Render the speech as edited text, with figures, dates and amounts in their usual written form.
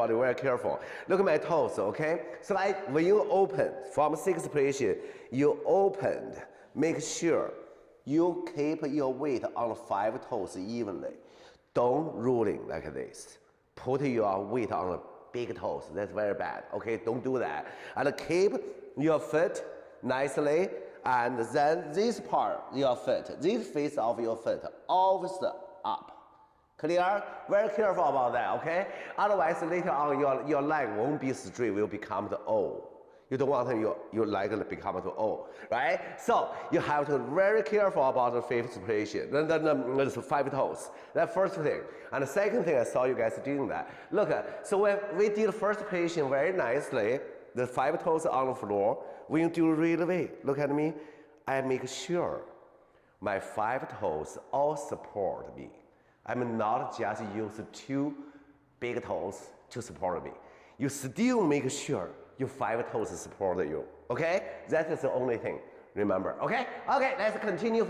body very careful. Look at my toes, okay? So like when you open from sixth position, you opened. Make sure you keep your weight on 5 toes evenly. Don't rolling like this. Put your weight on the big toes. That's very bad. Okay, don't do that. And keep your foot nicely. And then this part, your foot, this face of your foot, always up. Clear? Very careful about that, okay? Otherwise, later on, your leg won't be straight, will become the O. You don't want your leg to become the O, right? So you have to be very careful about the fifth position. Then there's 5 toes. That's first thing. And the second thing, I saw you guys doing that. Look, so when we did the first position very nicely, the 5 toes on the floor. When you do really way, look at me. I make sure my 5 toes all support me. I'm not just use 2 big toes to support me. You still make sure your 5 toes support you. Okay? That is the only thing. Remember. Okay? Okay, let's continue.